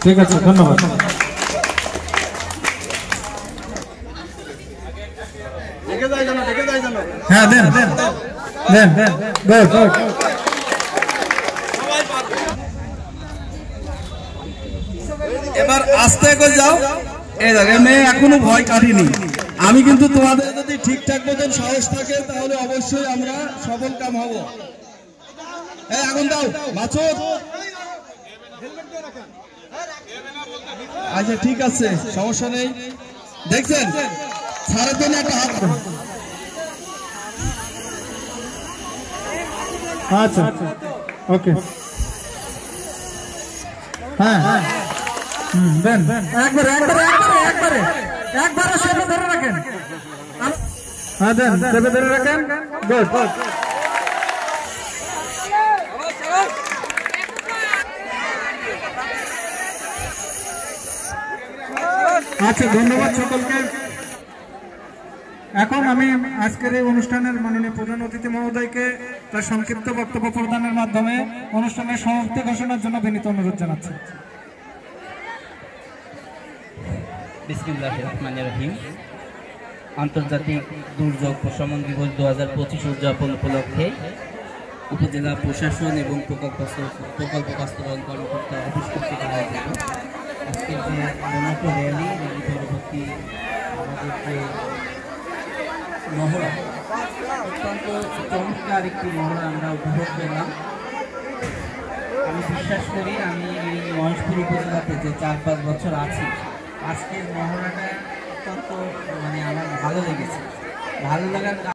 ঠিক আছে, ধন্যবাদ। হ্যাঁ, দেন দেন দেন দেন। এবার আস্তে করে যাও। এই দেখো মেয়ে এখনো ভয় কাটিনি। আমি কিন্তু তোমাদের যদি ঠিকঠাক মতন সাহস থাকে তাহলে অবশ্যই আমরা সফল কাম হব। এই আগুন দাও মাছুদ। আচ্ছা ঠিক আছে, সমস্যা নেই। দেখছেন ছাড়ের জন্য একটা হাত। আচ্ছা, ওকে। হ্যাঁ হ্যাঁ, দেন একবারে একবারে একবারে একবারে একবারে সেটা ধরে রাখেন। হ্যাঁ, দেন সেটা ধরে রাখেন। গুড। আচ্ছা, ধন্যবাদ সকলকে। এখন আমি আজকের এই অনুষ্ঠানের মাননীয় প্রধান অতিথি মহোদয়কে তার সংক্ষিপ্ত বক্তব্য প্রদানের মাধ্যমে অনুষ্ঠানের সমাপ্তি ঘোষণার জন্য বিনীত অনুরোধ জানাচ্ছি। বিসমিল্লাহির রহমানির রহিম। আন্তর্জাতিক দুর্যোগ প্রশমন দিবস 2025 উদযাপন উপলক্ষে উপজেলা প্রশাসন এবং প্রকল্প বাস্তবায়ন কর্মকর্তা অফিস কর্তৃক আয়োজিত আজকের যে মনোজ্ঞ র্যালি পরবর্তী আমাদের যে মহড়া, অত্যন্ত চমৎকার একটি মহড়া আমরা উপভোগ করলাম। আমি বিশ্বাস করি আমি এই মহেশপুর উপজেলাতে যে 4-5 বছর আছি, আজকের মহড়াটা অত্যন্ত আমার ভালো লেগেছে। ভালো লাগার